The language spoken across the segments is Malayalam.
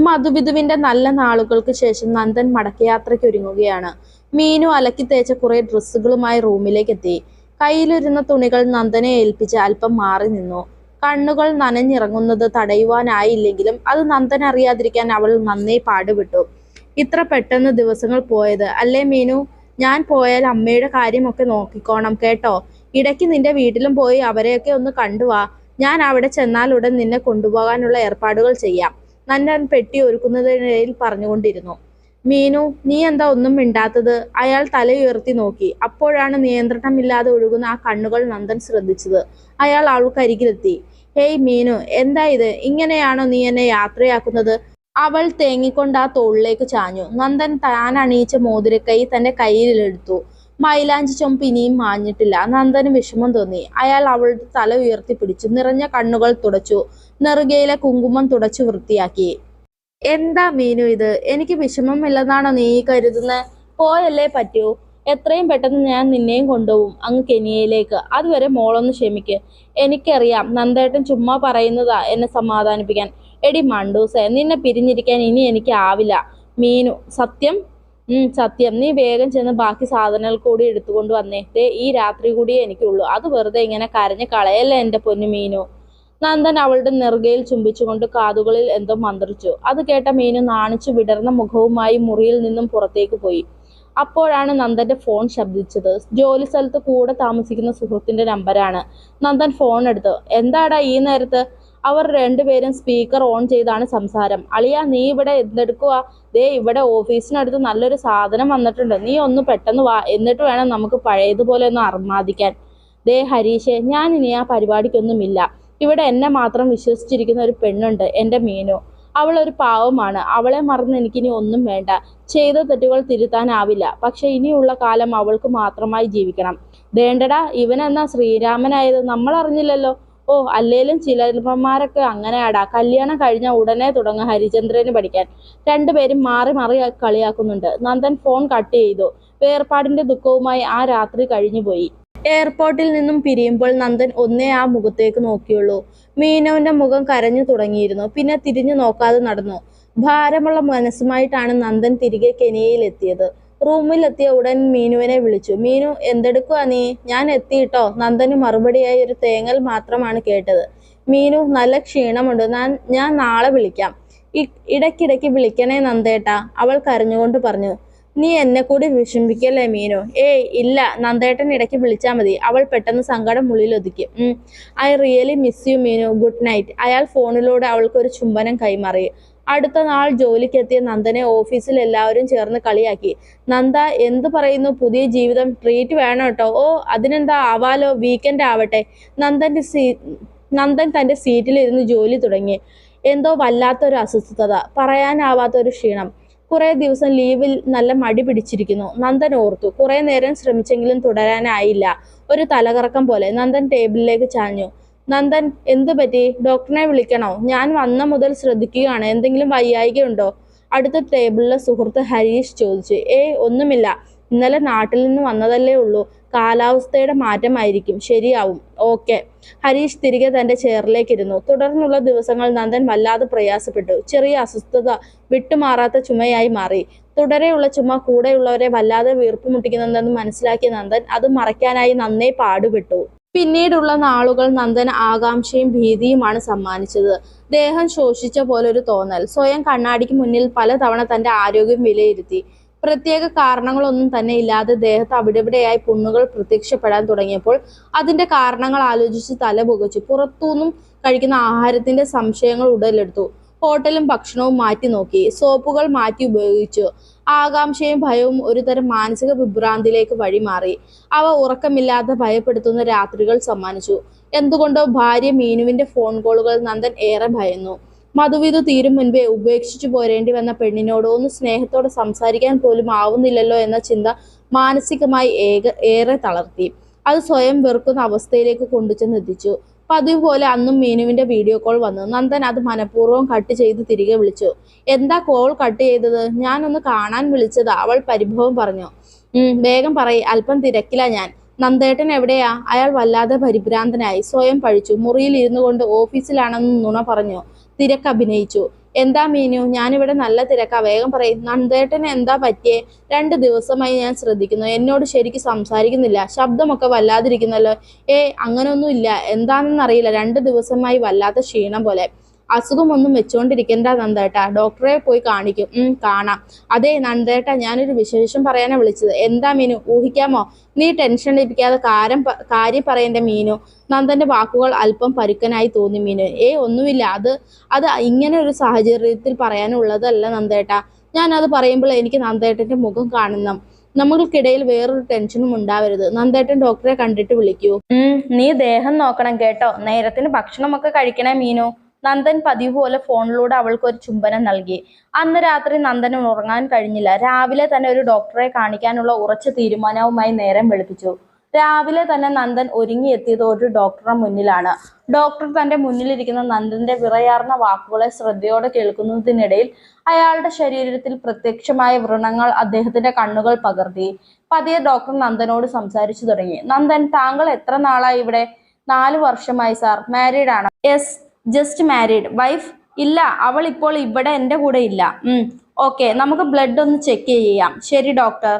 മധുവിധുവിന്റെ നല്ല നാളുകൾക്ക് ശേഷം നന്ദൻ മടക്കയാത്രയ്ക്ക് ഒരുങ്ങുകയാണ്. മീനു അലക്കി തേച്ച കുറെ ഡ്രസ്സുകളുമായി റൂമിലേക്ക് എത്തി. കയ്യിലിരുന്ന തുണികൾ നന്ദനെ ഏൽപ്പിച്ച് അല്പം മാറി നിന്നു. കണ്ണുകൾ നനഞ്ഞിറങ്ങുന്നത് തടയുവാനായില്ലെങ്കിലും അത് നന്ദൻ അറിയാതിരിക്കാൻ അവൾ നന്നേ പാടുപെട്ടു. ഇത്ര പെട്ടെന്ന് ദിവസങ്ങൾ പോയത് അല്ലേ മീനു? ഞാൻ പോയാൽ അമ്മയുടെ കാര്യമൊക്കെ നോക്കിക്കോണം കേട്ടോ. ഇടയ്ക്ക് നിന്റെ വീട്ടിലും പോയി അവരെയൊക്കെ ഒന്ന് കണ്ടുവാ. ഞാൻ അവിടെ ചെന്നാലുടൻ നിന്നെ കൊണ്ടുപോകാനുള്ള ഏർപ്പാടുകൾ ചെയ്യാം. നന്ദൻ പെട്ടി ഒരുക്കുന്നതിനിടയിൽ പറഞ്ഞുകൊണ്ടിരുന്നു. മീനു, നീ എന്താ ഒന്നും മിണ്ടാത്തത്? അയാൾ തലയുയർത്തി നോക്കി. അപ്പോഴാണ് നിയന്ത്രണമില്ലാതെ ഒഴുകുന്ന ആ കണ്ണുകൾ നന്ദൻ ശ്രദ്ധിച്ചത്. അയാൾ അവൾക്കരികിലെത്തി. ഹേയ് മീനു, എന്താ ഇത്? ഇങ്ങനെയാണോ നീ എന്നെ യാത്രയാക്കുന്നത്? അവൾ തേങ്ങിക്കൊണ്ട് ആ തോളിലേക്ക് ചാഞ്ഞു. നന്ദൻ താൻ അണിയിച്ച മോതിരക്കൈ തന്റെ കയ്യിലെടുത്തു. മൈലാഞ്ചി ചൊമ്പ് ഇനിയും മാഞ്ഞിട്ടില്ല. നന്ദന് വിഷമം തോന്നി. അയാൾ അവളുടെ തല ഉയർത്തിപ്പിടിച്ചു. നിറഞ്ഞ കണ്ണുകൾ തുടച്ചു. നെറുകയിലെ കുങ്കുമം തുടച്ചു വൃത്തിയാക്കി. എന്താ മീനു ഇത്? എനിക്ക് വിഷമമില്ലെന്നാണോ നീ കരുതുന്നത്? പോയല്ലേ പറ്റൂ. എത്രയും പെട്ടെന്ന് ഞാൻ നിന്നെയും കൊണ്ടുപോകും അങ്ങ് കെനിയയിലേക്ക്. അതുവരെ മോളൊന്ന് ക്ഷമിക്ക്. എനിക്കറിയാം നന്ദേട്ടൻ ചുമ്മാ പറയുന്നതാ എന്നെ സമാധാനിപ്പിക്കാൻ. എടി മണ്ടൂസേ, നിന്നെ പിരിഞ്ഞിരിക്കാൻ ഇനി എനിക്ക് ആവില്ല. മീനു, സത്യം? സത്യം. നീ വേഗം ചെന്ന് ബാക്കി സാധനങ്ങൾ കൂടി എടുത്തുകൊണ്ട് വന്നേ. ദേ ഈ രാത്രി കൂടിയേ എനിക്കുള്ളൂ. അത് വെറുതെ ഇങ്ങനെ കരഞ്ഞ് കളയല്ലേ എൻ്റെ പൊന്നു മീനു. നന്ദൻ അവളുടെ നെറുകയിൽ ചുംബിച്ചുകൊണ്ട് കാതുകളിൽ എന്തോ മന്ത്രിച്ചു. അത് കേട്ട മീനു നാണിച്ചു വിടർന്ന മുഖവുമായി മുറിയിൽ നിന്നും പുറത്തേക്ക് പോയി. അപ്പോഴാണ് നന്ദന്റെ ഫോൺ ശബ്ദിച്ചത്. ജോലി സ്ഥലത്ത് കൂടെ താമസിക്കുന്ന സുഹൃത്തിന്റെ നമ്പരാണ്. നന്ദൻ ഫോൺ എടുത്തു. എന്താടാ ഈ നേരത്ത്? അവർ രണ്ടുപേരും സ്പീക്കർ ഓൺ ചെയ്താണ് സംസാരം. അളിയ, നീ ഇവിടെ എന്തെടുക്കുക? ദേ ഇവിടെ ഓഫീസിനടുത്ത് നല്ലൊരു സാധനം വന്നിട്ടുണ്ട്. നീ ഒന്ന് പെട്ടെന്ന് വാ. എന്നിട്ട് വേണം നമുക്ക് പഴയതുപോലെ ഒന്ന് അർമാദിക്കാൻ. ദേ ഹരീഷേ, ഞാൻ ഇനി ആ പരിപാടിക്കൊന്നുമില്ല. ഇവിടെ എന്നെ മാത്രം വിശ്വസിച്ചിരിക്കുന്ന ഒരു പെണ്ണുണ്ട്, എൻ്റെ മീനു. അവൾ ഒരു പാവമാണ്. അവളെ മറന്ന് എനിക്കിനി ഒന്നും വേണ്ട. ചെയ്ത തെറ്റുകൾ തിരുത്താനാവില്ല. പക്ഷെ ഇനിയുള്ള കാലം അവൾക്ക് മാത്രമായി ജീവിക്കണം. ദേണ്ടടാ, ഇവനെന്നാ ശ്രീരാമനായത് നമ്മൾ അറിഞ്ഞില്ലല്ലോ. ഓ, അല്ലേലും ചിലന്മാരൊക്കെ അങ്ങനെയാടാ. കല്യാണം കഴിഞ്ഞ ഉടനെ തുടങ്ങും ഹരിചന്ദ്രന് പഠിക്കാൻ. രണ്ടുപേരും മാറി മാറി കളിയാക്കുന്നുണ്ട്. നന്ദൻ ഫോൺ കട്ട് ചെയ്തു. വേർപാടിന്റെ ദുഃഖവുമായി ആ രാത്രി കഴിഞ്ഞുപോയി. എയർപോർട്ടിൽ നിന്നും പിരിയുമ്പോൾ നന്ദൻ ഒന്നേ ആ മുഖത്തേക്ക് നോക്കിയുള്ളൂ. മീനുവിന്റെ മുഖം കരഞ്ഞു തുടങ്ങിയിരുന്നു. പിന്നെ തിരിഞ്ഞു നോക്കാതെ നടന്നു. ഭാരമുള്ള മനസ്സുമായിട്ടാണ് നന്ദൻ തിരികെ കെനിയയിൽ എത്തിയത്. റൂമിലെത്തിയ ഉടൻ മീനുവിനെ വിളിച്ചു. മീനു, എന്തെടുക്കുക നീ? ഞാൻ എത്തിയിട്ടോ. നന്ദന് മറുപടിയായി ഒരു തേങ്ങൽ മാത്രമാണ് കേട്ടത്. മീനു, നല്ല ക്ഷീണമുണ്ട്. ഞാൻ നാളെ വിളിക്കാം. ഇടയ്ക്കിടയ്ക്ക് വിളിക്കണേ നന്ദേട്ടാ, അവൾ കരഞ്ഞുകൊണ്ട് പറഞ്ഞു. നീ എന്നെ കൂടി വിഷമിപ്പിക്കല്ലേ മീനു? ഏയ് ഇല്ല, നന്ദേട്ടൻ ഇടയ്ക്ക് വിളിച്ചാൽ മതി. അവൾ പെട്ടെന്ന് സങ്കടം ഉള്ളിലൊതുക്കി. I really miss you Meenu. Good night. അയാൾ ഫോണിലൂടെ അവൾക്കൊരു ചുംബനം കൈമാറി. അടുത്ത നാൾ ജോലിക്കെത്തിയ നന്ദനെ ഓഫീസിൽ എല്ലാവരും ചേർന്ന് കളിയാക്കി. നന്ദ, എന്തു പറയുന്നു? പുതിയ ജീവിതം. ട്രീറ്റ് വേണം കേട്ടോ. ഓ, അതിനെന്താ, ആവാലോ. വീക്കെൻഡ് ആവട്ടെ. നന്ദൻ തൻ്റെ സീറ്റിലിരുന്ന് ജോലി തുടങ്ങി. എന്തോ വല്ലാത്തൊരു അസ്വസ്ഥത, പറയാനാവാത്തൊരു ക്ഷീണം. കുറെ ദിവസം ലീവിൽ നല്ല മടി പിടിച്ചിരിക്കുന്നു. നന്ദൻ ഓർത്തു. കുറെ നേരം ശ്രമിച്ചെങ്കിലും തുടരാനായില്ല. ഒരു തലകറക്കം പോലെ. നന്ദൻ ടേബിളിലേക്ക് ചാഞ്ഞു. നന്ദൻ, എന്തു പറ്റി? ഡോക്ടറിനെ വിളിക്കണോ? ഞാൻ വന്ന മുതൽ ശ്രദ്ധിക്കുകയാണ്. എന്തെങ്കിലും വയ്യായികയുണ്ടോ? അടുത്ത ടേബിളിലെ സുഹൃത്ത് ഹരീഷ് ചോദിച്ചു. ഏയ് ഒന്നുമില്ല. ഇന്നലെ നാട്ടിൽ നിന്ന് വന്നതല്ലേ ഉള്ളൂ. കാലാവസ്ഥയുടെ മാറ്റമായിരിക്കും. ശരിയാവും. ഓക്കെ. ഹരീഷ് തിരികെ തൻ്റെ ചെയറിലേക്കിരുന്നു. തുടർന്നുള്ള ദിവസങ്ങൾ നന്ദൻ വല്ലാതെ പ്രയാസപ്പെട്ടു. ചെറിയ അസ്വസ്ഥത വിട്ടുമാറാത്ത ചുമയായി മാറി. തുടരെയുള്ള ചുമ കൂടെയുള്ളവരെ വല്ലാതെ വീർപ്പുമുട്ടിക്കുന്നുണ്ടെന്ന് മനസ്സിലാക്കിയ നന്ദൻ അത് മറയ്ക്കാനായി നന്നേ പാടുപെട്ടു. പിന്നീടുള്ള നാളുകൾ നന്ദന് ആകാംക്ഷയും ഭീതിയുമാണ് സമ്മാനിച്ചത്. ദേഹം ശോഷിച്ച പോലൊരു തോന്നൽ. സ്വയം കണ്ണാടിക്ക് മുന്നിൽ പലതവണ തൻ്റെ ആരോഗ്യം വിലയിരുത്തി. പ്രത്യേക കാരണങ്ങളൊന്നും തന്നെ ഇല്ലാതെ ദേഹത്ത് അവിടെവിടെയായി പുണ്ണുകൾ പ്രത്യക്ഷപ്പെടാൻ തുടങ്ങിയപ്പോൾ അതിന്റെ കാരണങ്ങൾ ആലോചിച്ച് തല പുകച്ചു. പുറത്തുനിന്നും കഴിക്കുന്ന ആഹാരത്തിന്റെ സംശയങ്ങൾ ഉടലെടുത്തു. ഹോട്ടലും ഭക്ഷണവും മാറ്റി നോക്കി. സോപ്പുകൾ മാറ്റി ഉപയോഗിച്ചു. ആകാംക്ഷയും ഭയവും ഒരുതരം മാനസിക വിഭ്രാന്തിയിലേക്ക് വഴിമാറി. അവ ഉറക്കമില്ലാതെ ഭയപ്പെടുത്തുന്ന രാത്രികൾ സമ്മാനിച്ചു. എന്തുകൊണ്ടോ ഭാര്യ മീനുവിന്റെ ഫോൺ കോളുകൾ നന്ദൻ ഏറെ ഭയന്നു. മധുവിധു തീരും മുൻപേ ഉപേക്ഷിച്ചു പോരേണ്ടി വന്ന പെണ്ണിനോട് ഒന്ന് സ്നേഹത്തോടെ സംസാരിക്കാൻ പോലും ആവുന്നില്ലല്ലോ എന്ന ചിന്ത മാനസികമായി ഏറെ തളർത്തി. അത് സ്വയം വെറുക്കുന്ന അവസ്ഥയിലേക്ക് കൊണ്ടുചെന്നെത്തിച്ചു. പതിവ് പോലെ അന്നും മീനുവിന്റെ വീഡിയോ കോൾ വന്നു. നന്ദൻ അത് മനഃപൂർവ്വം കട്ട് ചെയ്ത് തിരികെ വിളിച്ചു. എന്താ കോൾ കട്ട് ചെയ്തത്? ഞാനൊന്ന് കാണാൻ വിളിച്ചതാ, അവൾ പരിഭവം പറഞ്ഞു. വേഗം പറയ്, അല്പം തിരക്കില ഞാൻ. നന്ദേട്ടൻ എവിടെയാ? അയാൾ വല്ലാതെ പരിഭ്രാന്തനായി. സ്വയം പഴിച്ചു. മുറിയിൽ ഇരുന്നു കൊണ്ട് ഓഫീസിലാണെന്ന് നുണ പറഞ്ഞു. തിരക്ക് അഭിനയിച്ചു. എന്താ മീനു, ഞാനിവിടെ നല്ല തിരക്കാ, വേഗം പറയും. നന്ദേട്ടന് എന്താ പറ്റിയേ? 2 ദിവസമായി ഞാൻ ശ്രദ്ധിക്കുന്നു, എന്നോട് ശരിക്കും സംസാരിക്കുന്നില്ല, ശബ്ദമൊക്കെ വല്ലാതിരിക്കുന്നല്ലോ. അങ്ങനൊന്നും ഇല്ല, എന്താണെന്നറിയില്ല, 2 ദിവസമായി വല്ലാത്ത ക്ഷീണം പോലെ. അസുഖമൊന്നും വെച്ചോണ്ടിരിക്കണ്ട നന്ദേട്ടാ, ഡോക്ടറെ പോയി കാണിക്കും. കാണാം. അതെ നന്ദേട്ടാ, ഞാനൊരു വിശേഷം പറയാനാ വിളിച്ചത്. എന്താ മീനു, ഊഹിക്കാമോ? നീ ടെൻഷൻ ഇരിക്കാതെ കാര്യം പറയേണ്ട മീനു. നന്ദന്റെ വാക്കുകൾ അല്പം പരുക്കനായി തോന്നി മീനു. ഒന്നുമില്ല, അത് ഇങ്ങനെ ഒരു സാഹചര്യത്തിൽ പറയാനുള്ളതല്ല നന്ദേട്ടാ. ഞാൻ അത് പറയുമ്പോൾ എനിക്ക് നന്ദേട്ടന്റെ മുഖം കാണണം. നമ്മൾക്കിടയിൽ വേറൊരു ടെൻഷനും ഉണ്ടാവരുത്. നന്ദേട്ടൻ ഡോക്ടറെ കണ്ടിട്ട് വിളിക്കൂ. നീ ദേഹം നോക്കണം കേട്ടോ, നേരത്തിന് ഭക്ഷണമൊക്കെ കഴിക്കണേ മീനു. നന്ദൻ പതിവ് പോലെ ഫോണിലൂടെ അവൾക്ക് ഒരു ചുംബനം നൽകി. അന്ന് രാത്രി നന്ദന് ഉറങ്ങാൻ കഴിഞ്ഞില്ല. രാവിലെ തന്നെ ഒരു ഡോക്ടറെ കാണിക്കാനുള്ള ഉറച്ച തീരുമാനവുമായി നേരം വെളുപ്പിച്ചു. രാവിലെ തന്നെ നന്ദൻ ഒരുങ്ങിയെത്തിയത് ഒരു ഡോക്ടറുടെ മുന്നിലാണ്. ഡോക്ടർ തന്റെ മുന്നിലിരിക്കുന്ന നന്ദന്റെ വിറയാർന്ന വാക്കുകളെ ശ്രദ്ധയോടെ കേൾക്കുന്നതിനിടയിൽ അയാളുടെ ശരീരത്തിൽ പ്രത്യക്ഷമായ വ്രണങ്ങൾ അദ്ദേഹത്തിന്റെ കണ്ണുകൾ പകർത്തി. പതിയെ ഡോക്ടർ നന്ദനോട് സംസാരിച്ചു തുടങ്ങി. നന്ദൻ, താങ്കൾ എത്ര നാളായി ഇവിടെ? 4 വർഷമായി സാർ. മാരീഡ് ആണ്? Yes, just married. വൈഫ്? ഇല്ല, അവൾ ഇപ്പോൾ ഇവിടെ എൻ്റെ കൂടെ ഇല്ല. ഓക്കെ, നമുക്ക് ബ്ലഡ് ഒന്ന് ചെക്ക് ചെയ്യാം. ശരി ഡോക്ടർ.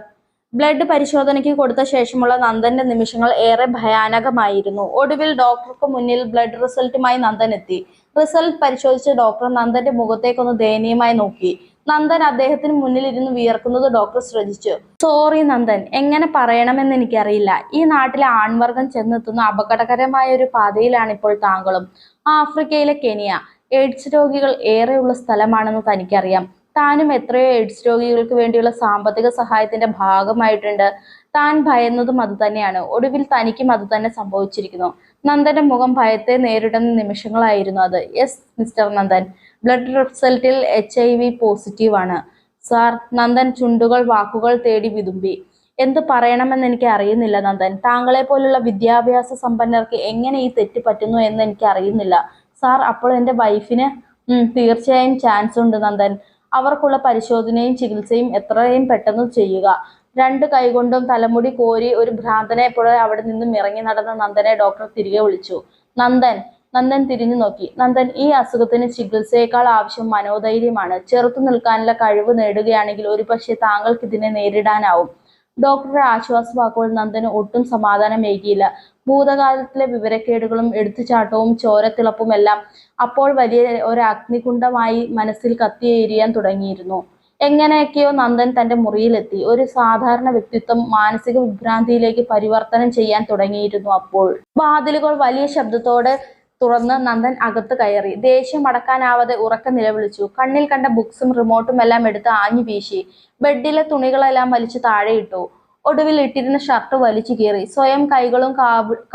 ബ്ലഡ് പരിശോധനയ്ക്ക് കൊടുത്ത ശേഷമുള്ള നന്ദന്റെ നിമിഷങ്ങൾ ഏറെ ഭയാനകമായിരുന്നു. ഒടുവിൽ ഡോക്ടർക്ക് മുന്നിൽ ബ്ലഡ് റിസൾട്ടുമായി നന്ദൻ എത്തി. റിസൾട്ട് പരിശോധിച്ച ഡോക്ടർ നന്ദന്റെ മുഖത്തേക്കൊന്ന് ദയനീയമായി നോക്കി. നന്ദൻ അദ്ദേഹത്തിന് മുന്നിൽ ഇരുന്ന് വിയർക്കുന്നത് ഡോക്ടർ ശ്രദ്ധിച്ചു. സോറി നന്ദൻ, എങ്ങനെ പറയണമെന്ന് എനിക്കറിയില്ല. ഈ നാട്ടിലെ ആൺവർഗം ചെന്നെത്തുന്ന അപകടകരമായ ഒരു പാതയിലാണ് ഇപ്പോൾ താങ്കളും. ആഫ്രിക്കയിലെ കെനിയ എയ്ഡ്സ് രോഗികൾ ഏറെയുള്ള സ്ഥലമാണെന്ന് തനിക്കറിയാം. താനും എത്രയോ എയ്ഡ്സ് രോഗികൾക്ക് വേണ്ടിയുള്ള സാമ്പത്തിക സഹായത്തിന്റെ ഭാഗമായിട്ടുണ്ട്. താൻ ഭയന്നതും അതുതന്നെയാണ്. ഒടുവിൽ തനിക്കും അതുതന്നെ സംഭവിച്ചിരിക്കുന്നു. നന്ദന്റെ മുഖം ഭയത്തെ നേരിടുന്ന നിമിഷങ്ങളായിരുന്നു അത്. യെസ് മിസ്റ്റർ നന്ദൻ, ബ്ലഡ് റിസൾട്ടിൽ HIV പോസിറ്റീവ് ആണ് സാർ. നന്ദൻ ചുണ്ടുകൾ വാക്കുകൾ തേടി വിതുമ്പി. എന്ത് പറയണമെന്ന് എനിക്ക് അറിയുന്നില്ല നന്ദൻ. താങ്കളെ പോലുള്ള വിദ്യാഭ്യാസ സമ്പന്നർക്ക് എങ്ങനെ ഈ തെറ്റ് പറ്റുന്നു എന്ന് എനിക്ക് അറിയുന്നില്ല സാർ. അപ്പോൾ എൻ്റെ വൈഫിന്? തീർച്ചയായും ചാൻസ് ഉണ്ട് നന്ദൻ. അവർക്കുള്ള പരിശോധനയും ചികിത്സയും എത്രയും പെട്ടെന്ന് ചെയ്യുക. 2 കൈകൊണ്ടും തലമുടി കോരി ഒരു ഭ്രാന്തനെ പോലെ അവിടെ നിന്നും ഇറങ്ങി നടന്ന നന്ദനെ ഡോക്ടർ തിരികെ വിളിച്ചു. നന്ദൻ തിരിഞ്ഞു നോക്കി. നന്ദൻ, ഈ അസുഖത്തിന് ചികിത്സയേക്കാൾ ആവശ്യം മനോധൈര്യമാണ്. ചെറുത്തു നിൽക്കാനുള്ള കഴിവ് നേടുകയാണെങ്കിൽ ഒരുപക്ഷെ താങ്കൾക്ക് ഇതിനെ നേരിടാനാവും. ഡോക്ടറുടെ ആശ്വാസവാക്കുകൾ നന്ദന് ഒട്ടും സമാധാനമേകിയില്ല. ഭൂതകാലത്തിലെ വിവരക്കേടുകളും എടുത്തുചാട്ടവും ചോരത്തിളപ്പുമെല്ലാം അപ്പോൾ വലിയ ഒരു അഗ്നികുണ്ഡമായി മനസ്സിൽ കത്തിയെരിയാൻ തുടങ്ങിയിരുന്നു. എങ്ങനെയൊക്കെയോ നന്ദൻ തന്റെ മുറിയിലെത്തി. ഒരു സാധാരണ വ്യക്തിത്വം മാനസിക വിഭ്രാന്തിയിലേക്ക് പരിവർത്തനം ചെയ്യാൻ തുടങ്ങിയിരുന്നു. അപ്പോൾ വാതിലുകൾ വലിയ ശബ്ദത്തോടെ തുറന്ന് നന്ദൻ അകത്ത് കയറി. ദേഷ്യം അടക്കാനാവാതെ ഉറക്കെ നിലവിളിച്ചു. കണ്ണിൽ കണ്ട ബുക്സും റിമോട്ടും എല്ലാം എടുത്ത് ആഞ്ഞു വീശി. ബെഡിലെ തുണികളെല്ലാം വലിച്ചു താഴെയിട്ടു. ഒടുവിൽ ഇട്ടിരുന്ന ഷർട്ട് വലിച്ചു കീറി. സ്വയം കൈകളും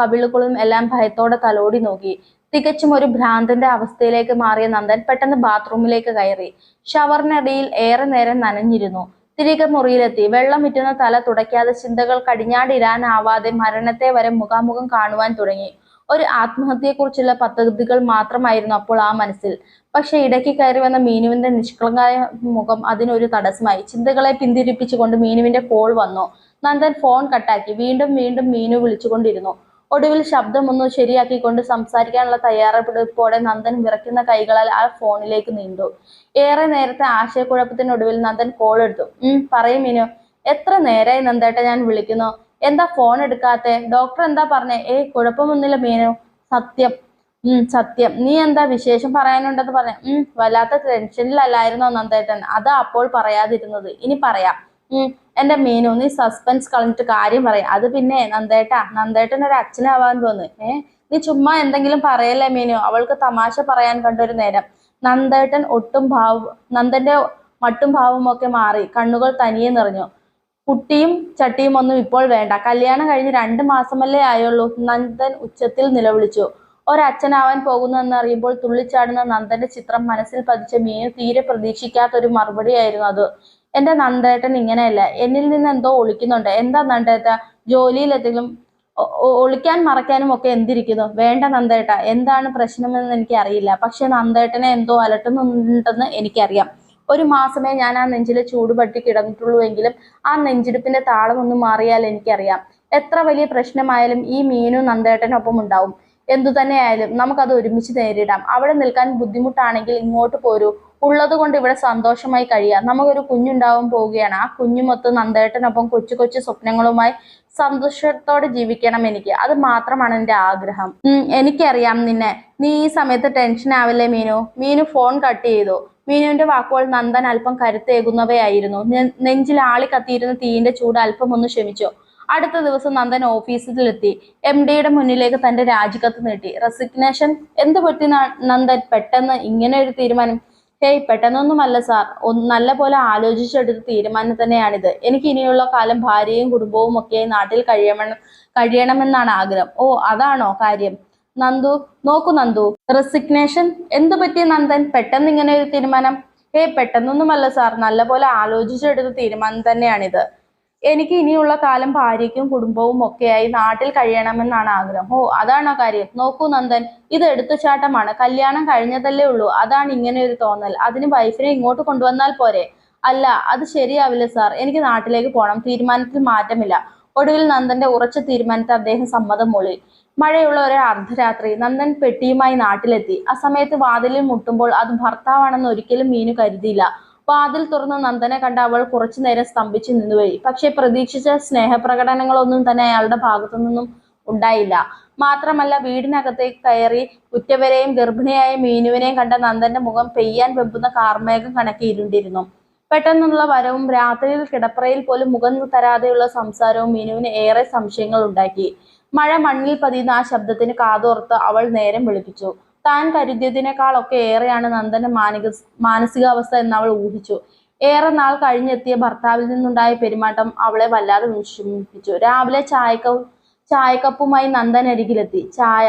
കവിളുകളും എല്ലാം ഭയത്തോടെ തലോടി നോക്കി. തികച്ചും ഒരു ഭ്രാന്തന്റെ അവസ്ഥയിലേക്ക് മാറിയ നന്ദൻ പെട്ടെന്ന് ബാത്റൂമിലേക്ക് കയറി. ഷവറിനടിയിൽ ഏറെ നേരം നനഞ്ഞിരുന്നു. തിരികെ മുറിയിലെത്തി. വെള്ളം ഇറ്റുന്ന തല തുടയ്ക്കാതെ ചിന്തകൾ കടിഞ്ഞാടിരാനാവാതെ മരണത്തെ വരെ മുഖാമുഖം കാണുവാൻ തുടങ്ങി. ഒരു ആത്മഹത്യയെക്കുറിച്ചുള്ള പദ്ധതികൾ മാത്രമായിരുന്നു അപ്പോൾ ആ മനസ്സിൽ. പക്ഷെ ഇടയ്ക്ക് കയറി വന്ന മീനുവിന്റെ നിഷ്കളങ്കായ മുഖം അതിനൊരു തടസ്സമായി. ചിന്തകളെ പിന്തിരിപ്പിച്ചുകൊണ്ട് മീനുവിന്റെ കോൾ വന്നു. നന്ദൻ ഫോൺ കട്ടാക്കി. വീണ്ടും മീനു വിളിച്ചുകൊണ്ടിരുന്നു. ഒടുവിൽ ശബ്ദമൊന്ന് ശരിയാക്കിക്കൊണ്ട് സംസാരിക്കാനുള്ള തയ്യാറെടുപ്പോടെ നന്ദൻ വിറയ്ക്കുന്ന കൈകളാൽ ആ ഫോണിലേക്ക് നീണ്ടു. ഏറെ നേരത്തെ ആശയക്കുഴപ്പത്തിനൊടുവിൽ നന്ദൻ കോൾ എടുത്തു. പറയും മീനു. എത്ര നേരമായി നന്ദേട്ട ഞാൻ വിളിക്കുന്നു, എന്താ ഫോൺ എടുക്കാത്തെ? ഡോക്ടർ എന്താ പറഞ്ഞേ? കുഴപ്പമൊന്നുമില്ല മീനു. സത്യം. നീ എന്താ വിശേഷം പറയാനുണ്ടെന്ന് പറഞ്ഞ? വല്ലാത്ത ടെൻഷനിലല്ലായിരുന്നോ നന്ദേട്ടൻ? അതാ അപ്പോൾ പറയാതിരുന്നത്. ഇനി പറയാം. എന്റെ മീനു, നീ സസ്പെൻസ് കളഞ്ഞിട്ട് കാര്യം പറയാം. അത് പിന്നെ നന്ദേട്ടൻ ഒരു അച്ഛനാവാൻ പോന്ന്. നീ ചുമ്മാ എന്തെങ്കിലും പറയല്ലേ മീനു. അവൾക്ക് തമാശ പറയാൻ കണ്ടൊരു നേരം. നന്ദന്റെ മട്ടും ഭാവവും ഒക്കെ മാറി. കണ്ണുകൾ തനിയെ നിറഞ്ഞു. കുട്ടിയും ചട്ടിയും ഒന്നും ഇപ്പോൾ വേണ്ട. കല്യാണം കഴിഞ്ഞ് 2 മാസമല്ലേ ആയുള്ളൂ. നന്ദൻ ഉച്ചത്തിൽ നിലവിളിച്ചു. ഒരച്ഛനാവാൻ പോകുന്നു എന്നറിയുമ്പോൾ തുള്ളിച്ചാടുന്ന നന്ദന്റെ ചിത്രം മനസ്സിൽ പതിച്ച മീനു തീരെ പ്രതീക്ഷിക്കാത്തൊരു മറുപടിയായിരുന്നു അത്. എന്റെ നന്ദേട്ടൻ ഇങ്ങനെയല്ല. എന്നിൽ നിന്ന് എന്തോ ഒളിക്കുന്നുണ്ട്. എന്താ നന്ദേട്ട? ജോലിയിൽ എന്തെങ്കിലും ഒളിക്കാൻ മറയ്ക്കാനും ഒക്കെ എന്തിരിക്കുന്നു? വേണ്ട നന്ദേട്ട, എന്താണ് പ്രശ്നമെന്ന് എനിക്ക് അറിയില്ല. പക്ഷെ നന്ദേട്ടനെ എന്തോ അലട്ടുന്നുണ്ടെന്ന് എനിക്കറിയാം. 1 മാസമേ ഞാൻ ആ നെഞ്ചിലെ ചൂടുപട്ടി കിടന്നിട്ടുള്ളൂ എങ്കിലും ആ നെഞ്ചിടിപ്പിന്റെ താളം ഒന്ന് മാറിയാൽ എനിക്കറിയാം. എത്ര വലിയ പ്രശ്നമായാലും ഈ മീനു നന്ദേട്ടനൊപ്പം ഉണ്ടാവും. എന്തു തന്നെയായാലും നമുക്കത് ഒരുമിച്ച് നേരിടാം. അവിടെ നിൽക്കാൻ ബുദ്ധിമുട്ടാണെങ്കിൽ ഇങ്ങോട്ട് പോരൂ. ഉള്ളത് കൊണ്ട് ഇവിടെ സന്തോഷമായി കഴിയാം. നമുക്കൊരു കുഞ്ഞുണ്ടാവാൻ പോവുകയാണ്. ആ കുഞ്ഞുമൊത്ത് നന്ദേട്ടനൊപ്പം കൊച്ചു കൊച്ചു സ്വപ്നങ്ങളുമായി സന്തോഷത്തോടെ ജീവിക്കണം എനിക്ക്. അത് മാത്രമാണ് എൻ്റെ ആഗ്രഹം. എനിക്കറിയാം നിന്നെ. നീ ഈ സമയത്ത് ടെൻഷൻ ആവില്ലേ മീനു? മീനു ഫോൺ കട്ട് ചെയ്തു. മീനുവിന്റെ വാക്കുകൾ നന്ദൻ അല്പം കരുത്തേകുന്നവയായിരുന്നു. നെഞ്ചിൽ ആളി കത്തിയിരുന്ന തീയിന്റെ ചൂട് അല്പം ഒന്ന് ശമിച്ചു. അടുത്ത ദിവസം നന്ദൻ ഓഫീസിലെത്തി. MD-യുടെ മുന്നിലേക്ക് തന്റെ രാജിക്കത്ത് നീട്ടി. റെസിഗ്നേഷൻ? എന്ത് പറ്റി നന്ദൻ പെട്ടെന്ന് ഇങ്ങനെ ഒരു തീരുമാനം? ഹേയ്, പെട്ടെന്നൊന്നുമല്ല സാർ. നല്ല പോലെ ആലോചിച്ചെടുത്ത തീരുമാനം തന്നെയാണിത്. എനിക്ക് ഇനിയുള്ള കാലം ഭാര്യയും കുടുംബവും ഒക്കെ നാട്ടിൽ കഴിയണമെന്നാണ് ആഗ്രഹം. ഓ, അതാണോ കാര്യം? നോക്കൂ നന്ദു, റെസിഗ്നേഷൻ? എന്തു പറ്റി നന്ദൻ പെട്ടെന്ന് ഇങ്ങനെ ഒരു തീരുമാനം? ഹേയ്, പെട്ടെന്നൊന്നുമല്ല സാർ. നല്ല പോലെ ആലോചിച്ചെടുത്ത തീരുമാനം തന്നെയാണിത്. എനിക്ക് ഇനിയുള്ള കാലം ഭാര്യയ്ക്കും കുടുംബവും ഒക്കെയായി നാട്ടിൽ കഴിയണമെന്നാണ് ആഗ്രഹം. ഓ, അതാണോ കാര്യം? നോക്കൂ നന്ദൻ, ഇത് എടുത്തുചാട്ടമാണ്. കല്യാണം കഴിഞ്ഞതല്ലേ ഉള്ളൂ. അതാണ് ഇങ്ങനെ ഒരു തോന്നൽ. അതിന് വൈഫിനെ ഇങ്ങോട്ട് കൊണ്ടുവന്നാൽ പോരെ? അല്ല, അത് ശരിയാവില്ല സാർ. എനിക്ക് നാട്ടിലേക്ക് പോകണം. തീരുമാനത്തിൽ മാറ്റമില്ല. ഒടുവിൽ നന്ദന്റെ ഉറച്ച തീരുമാനത്തിൽ അദ്ദേഹം സമ്മതം മൂളി. മഴയുള്ള ഒരു അർദ്ധരാത്രി നന്ദൻ പെട്ടിയുമായി നാട്ടിലെത്തി. ആ സമയത്ത് വാതിലിൽ മുട്ടുമ്പോൾ അത് ഭർത്താവാണെന്ന് ഒരിക്കലും മീനു കരുതിയില്ല. വാതിൽ തുറന്ന് നന്ദനെ കണ്ട അവൾ കുറച്ചു നേരം സ്തംഭിച്ചു നിന്നുപോയി. പക്ഷെ പ്രതീക്ഷിച്ച സ്നേഹപ്രകടനങ്ങളൊന്നും തന്നെ അയാളുടെ ഭാഗത്തു നിന്നും ഉണ്ടായില്ല. മാത്രമല്ല, വീടിനകത്തേക്ക് കയറി ഉറ്റവരെയും ഗർഭിണിയായ മീനുവിനെയും കണ്ട നന്ദന്റെ മുഖം പെയ്യാൻ വെമ്പുന്ന കാർമേഘം കണക്കി ഇരുണ്ടിരുന്നു. പെട്ടെന്നുള്ള വരവും രാത്രിയിൽ കിടപ്പറയിൽ പോലും മുഖം തരാതെയുള്ള സംസാരവും മീനുവിന് ഏറെ സംശയങ്ങൾ ഉണ്ടാക്കി. മഴ മണ്ണിൽ പതിയുന്ന ആ ശബ്ദത്തിന് കാതോർത്ത് അവൾ നേരം വിളിപ്പിച്ചു. താൻ കരുതിയതിനേക്കാളൊക്കെ ഏറെയാണ് നന്ദന്റെ മാനസികാവസ്ഥ എന്ന് അവൾ ഊഹിച്ചു. ഏറെ നാൾ കഴിഞ്ഞെത്തിയ ഭർത്താവിൽ നിന്നുണ്ടായ പെരുമാറ്റം അവളെ വല്ലാതെ വിഷമിപ്പിച്ചു. രാവിലെ ചായക്കപ്പുമായി നന്ദൻ അരികിലെത്തി. ചായ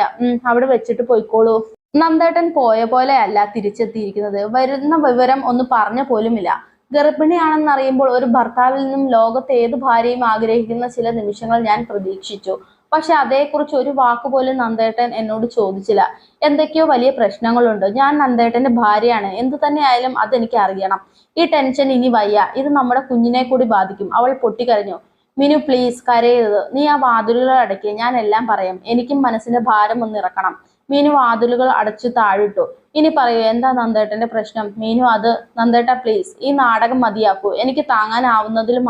അവിടെ വെച്ചിട്ട് പോയിക്കോളൂ. നന്ദേട്ടൻ പോയ പോലെ അല്ല തിരിച്ചെത്തിയിരിക്കുന്നത്. വരുന്ന വിവരം ഒന്നും പറഞ്ഞ പോലുമില്ല. ഗർഭിണിയാണെന്നറിയുമ്പോൾ ഒരു ഭർത്താവിൽ നിന്നും ലോകത്ത് ഏത് ഭാര്യയും ആഗ്രഹിക്കുന്ന ചില നിമിഷങ്ങൾ ഞാൻ പ്രതീക്ഷിച്ചു. പക്ഷെ അതേക്കുറിച്ച് ഒരു വാക്കുപോലും നന്ദേട്ടൻ എന്നോട് ചോദിച്ചില്ല. എന്തൊക്കെയോ വലിയ പ്രശ്നങ്ങളുണ്ട്. ഞാൻ നന്ദേട്ടന്റെ ഭാര്യയാണ്. എന്തു തന്നെ ആയാലും അതെനിക്ക് അറിയണം. ഈ ടെൻഷൻ ഇനി വയ്യ. ഇത് നമ്മുടെ കുഞ്ഞിനെ കൂടി ബാധിക്കും. അവൾ പൊട്ടിക്കരഞ്ഞു. മിനു, പ്ലീസ് കരയരുത്. നീ ആ വാതിലുകൾ അടയ്ക്ക്. ഞാൻ എല്ലാം പറയാം. എനിക്കും മനസ്സിന്റെ ഭാരം ഒന്നിറക്കണം. മീനു വാതിലുകൾ അടച്ചു താഴിട്ടു. ഇനി പറയൂ, എന്താ നന്ദേട്ടന്റെ പ്രശ്നം? മീനു, അത് നന്ദേട്ട പ്ലീസ്, ഈ നാടകം മതിയാക്കൂ. എനിക്ക് താങ്ങാനാവുന്നതിലും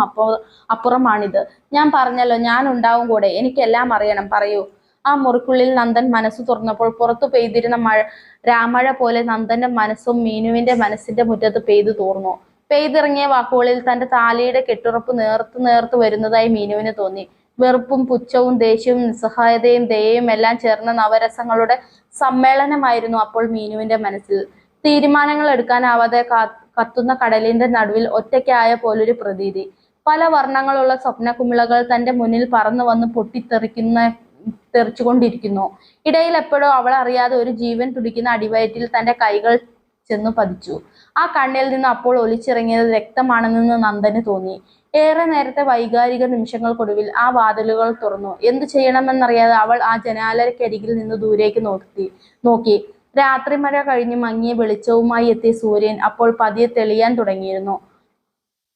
അപ്പുറമാണിത്. ഞാൻ പറഞ്ഞല്ലോ, ഞാൻ ഉണ്ടാവും കൂടെ. എനിക്കെല്ലാം അറിയണം. പറയൂ. ആ മുറിക്കുള്ളിൽ നന്ദൻ മനസ്സ് തുറന്നപ്പോൾ പുറത്തു പെയ്തിരുന്ന രാമഴ പോലെ നന്ദന്റെ മനസ്സും മീനുവിന്റെ മനസ്സിന്റെ മുറ്റത്ത് പെയ്തു തോർന്നു. പെയ്തിറങ്ങിയ വാക്കുകളിൽ തന്റെ താലിയുടെ കെട്ടുറപ്പ് നേർത്തു വരുന്നതായി മീനുവിന് തോന്നി. വെറുപ്പും പുച്ഛവും ദേഷ്യവും നിസ്സഹായതയും ദയയും എല്ലാം ചേർന്ന നവരസങ്ങളുടെ സമ്മേളനമായിരുന്നു അപ്പോൾ മീനുവിന്റെ മനസ്സിൽ. തീരുമാനങ്ങൾ എടുക്കാനാവാതെ കത്തുന്ന കടലിന്റെ നടുവിൽ ഒറ്റയ്ക്കായ പോലൊരു പ്രതീതി. പല വർണ്ണങ്ങളുള്ള സ്വപ്നക്കുമിളകൾ തന്റെ മുന്നിൽ പറന്നു വന്ന് തെറിച്ചുകൊണ്ടിരിക്കുന്നു. ഇടയിൽ എപ്പോഴോ അവൾ അറിയാതെ ഒരു ജീവൻ തുടിക്കുന്ന അടിവയറ്റിൽ തന്റെ കൈകൾ ചെന്നു പതിച്ചു. ആ കണ്ണിൽ നിന്ന് അപ്പോൾ ഒലിച്ചിറങ്ങിയത് രക്തമാണെന്ന് നന്ദന് തോന്നി. ഏറെ നേരത്തെ വൈകാരിക നിമിഷങ്ങൾക്കൊടുവിൽ ആ വാതിലുകൾ തുറന്നു. എന്തു ചെയ്യണമെന്നറിയാതെ അവൾ ആ ജനാലയ്ക്കരികിൽ നിന്ന് ദൂരേക്ക് നോക്കി. രാത്രി മഴ കഴിഞ്ഞ് മങ്ങിയ വെളിച്ചവുമായി എത്തിയ സൂര്യൻ അപ്പോൾ പതിയെ തെളിയാൻ തുടങ്ങിയിരുന്നു.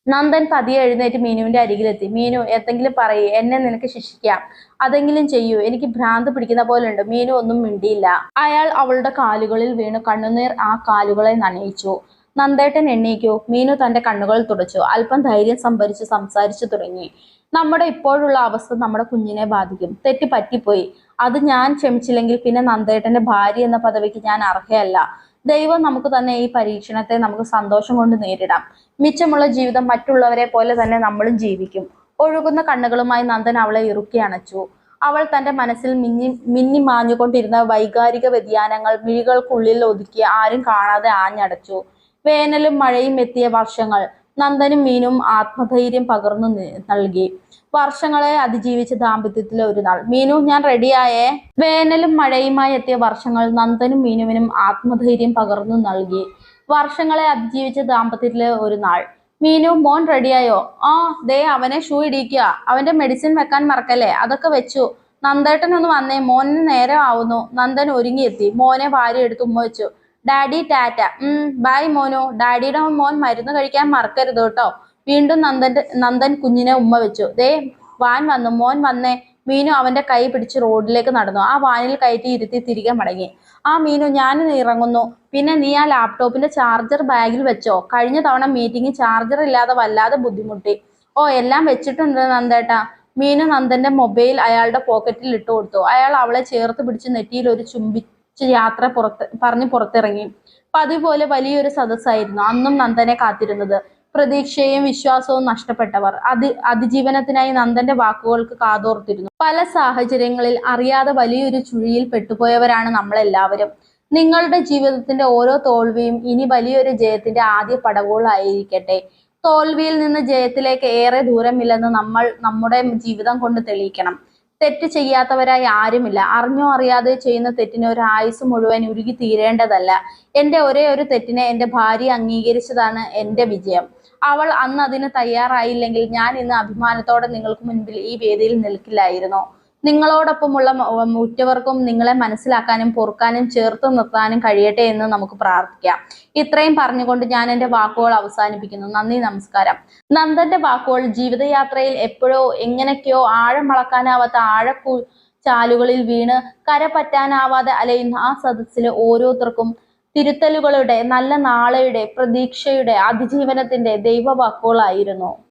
നന്ദൻ പതിയെ എഴുന്നേറ്റ് മീനുവിന്റെ അരികിലെത്തി. മീനു, എന്തെങ്കിലും പറയേ. എന്നെ നിനക്ക് ശിക്ഷിക്കാം. അതെങ്കിലും ചെയ്യൂ. എനിക്ക് ഭ്രാന്ത് പിടിക്കുന്ന പോലുണ്ട്. മീനു ഒന്നും മിണ്ടിയില്ല. അയാൾ അവളുടെ കാലുകളിൽ വീണു കണ്ണുനീർ ആ കാലുകളെ നനയിച്ചു. നന്ദേട്ടൻ എണ്ണീക്കൂ. മീനു തന്റെ കണ്ണുകൾ തുടച്ചു. അല്പം ധൈര്യം സംഭരിച്ച് സംസാരിച്ചു തുടങ്ങി. നമ്മുടെ ഇപ്പോഴുള്ള അവസ്ഥ നമ്മുടെ കുഞ്ഞിനെ ബാധിക്കും. തെറ്റ് പറ്റിപ്പോയി. അത് ഞാൻ ക്ഷമിച്ചില്ലെങ്കിൽ പിന്നെ നന്ദേട്ടന്റെ ഭാര്യ എന്ന പദവിക്ക് ഞാൻ അർഹയല്ല. ദൈവം നമുക്ക് തന്നെ ഈ പരീക്ഷണത്തെ നമുക്ക് സന്തോഷം കൊണ്ട് നേരിടാം. മിച്ചമുള്ള ജീവിതം മറ്റുള്ളവരെ പോലെ തന്നെ നമ്മളും ജീവിക്കും. ഒഴുകുന്ന കണ്ണുകളുമായി നന്ദൻ അവളെ ഇറുക്കി അണച്ചു. അവൾ തന്റെ മനസ്സിൽ മിന്നി മാഞ്ഞുകൊണ്ടിരുന്ന വൈകാരിക വ്യതിയാനങ്ങൾ മിഴികൾക്കുള്ളിൽ ഒതുക്കി ആരും കാണാതെ ആഞ്ഞടച്ചു. വേനലും മഴയും എത്തിയ വർഷങ്ങൾ നന്ദനും മീനും ആത്മധൈര്യം പകർന്നു നൽകി. വർഷങ്ങളെ അതിജീവിച്ച ദാമ്പത്യത്തിലെ ഒരു നാൾ. മീനു, ഞാൻ റെഡിയായേ. വേനലും മഴയുമായി എത്തിയ വർഷങ്ങൾ നന്ദനും മീനുവിനും ആത്മധൈര്യം പകർന്നു നൽകി. വർഷങ്ങളെ അതിജീവിച്ച ദാമ്പത്യത്തിലെ ഒരു നാൾ. മീനു, മോൻ റെഡിയായോ? ആ, ദേ അവനെ ഷൂ ഇടിക്കുക. അവന്റെ മെഡിസിൻ വെക്കാൻ മറക്കല്ലേ. അതൊക്കെ വെച്ചു. നന്ദേട്ടൻ ഒന്ന് വന്നേ. മോന് നേരം ആവുന്നു. നന്ദൻ ഒരുങ്ങിയെത്തി. മോനെ വാരി എടുത്ത് ഉമ്മ വെച്ചു. ഡാഡി ടാറ്റ. ബൈ മോനു. ഡാഡിയുടെ മോൻ മരുന്ന് കഴിക്കാൻ മറക്കരുത് കേട്ടോ. വീണ്ടും നന്ദൻ കുഞ്ഞിനെ ഉമ്മ വെച്ചു. ദേ വാൻ വന്നു. മോൻ വന്നേ. മീനു അവന്റെ കൈ പിടിച്ച് റോഡിലേക്ക് നടന്നു. ആ വാനിൽ കയറ്റി ഇരുത്തി തിരികെ മടങ്ങി. ആ മീനു, ഞാൻ ഇറങ്ങുന്നു. പിന്നെ നീ ആ ലാപ്ടോപ്പിന്റെ ചാർജർ ബാഗിൽ വെച്ചോ? കഴിഞ്ഞ തവണ മീറ്റിംഗ് ചാർജർ ഇല്ലാതെ വല്ലാതെ ബുദ്ധിമുട്ടി. ഓ, എല്ലാം വെച്ചിട്ടുണ്ട് നന്ദേട്ടാ. മീനു നന്ദന്റെ മൊബൈൽ അയാളുടെ പോക്കറ്റിൽ ഇട്ടു കൊടുത്തു. അയാൾ അവളെ ചേർത്ത് പിടിച്ച് നെറ്റിയിൽ ഒരു ചുംബിച്ച് യാത്ര പറഞ്ഞ് പുറത്തിറങ്ങി. പതിവ് പോലെ വലിയൊരു സദസ്സായിരുന്നു അന്നും നന്ദനെ കാത്തിരുന്നത്. പ്രതീക്ഷയും വിശ്വാസവും നഷ്ടപ്പെട്ടവർ അതിജീവനത്തിനായി നന്ദന്റെ വാക്കുകൾക്ക് കാതോർത്തിരുന്നു. പല സാഹചര്യങ്ങളിൽ അറിയാതെ വലിയൊരു ചുഴിയിൽ പെട്ടുപോയവരാണ് നമ്മളെല്ലാവരും. നിങ്ങളുടെ ജീവിതത്തിന്റെ ഓരോ തോൽവിയും ഇനി വലിയൊരു ജയത്തിന്റെ ആദ്യ പടവുകളായിരിക്കട്ടെ. തോൽവിയിൽ നിന്ന് ജയത്തിലേക്ക് ഏറെ ദൂരമില്ലെന്ന് നമ്മൾ നമ്മുടെ ജീവിതം കൊണ്ട് തെളിയിക്കണം. തെറ്റ് ചെയ്യാത്തവരായി ആരുമില്ല. അറിഞ്ഞോ അറിയാതെ ചെയ്യുന്ന തെറ്റിന് ഒരു ആയുസ് മുഴുവൻ ഉരുകി തീരേണ്ടതല്ല. എന്റെ ഒരേ ഒരു തെറ്റിനെ എന്റെ ഭാര്യ അംഗീകരിച്ചതാണ് എന്റെ വിജയം. അവൾ അന്ന് അതിന് തയ്യാറായില്ലെങ്കിൽ ഞാൻ ഇന്ന് അഭിമാനത്തോടെ നിങ്ങൾക്ക് മുൻപിൽ ഈ വേദിയിൽ നിൽക്കില്ലായിരുന്നു. നിങ്ങളോടൊപ്പമുള്ള ഉറ്റവർക്കും നിങ്ങളെ മനസ്സിലാക്കാനും പൊറുക്കാനും ചേർത്ത് നിർത്താനും കഴിയട്ടെ എന്ന് നമുക്ക് പ്രാർത്ഥിക്കാം. ഇത്രയും പറഞ്ഞുകൊണ്ട് ഞാൻ എൻ്റെ വാക്കുകൾ അവസാനിപ്പിക്കുന്നു. നന്ദി, നമസ്കാരം. നന്ദന്റെ വാക്കുകൾ ജീവിതയാത്രയിൽ എപ്പോഴോ എങ്ങനെയൊക്കെയോ ആഴം അളക്കാനാവാത്ത ചാലുകളിൽ വീണ് കര പറ്റാനാവാതെ അലയുന്ന ആ സദസ്സിലെ ഓരോരുത്തർക്കും തിരുത്തലുകളുടെ, നല്ല നാളെയുടെ, പ്രതീക്ഷയുടെ, അതിജീവനത്തിന്റെ ദൈവവാക്കുകളായിരുന്നു.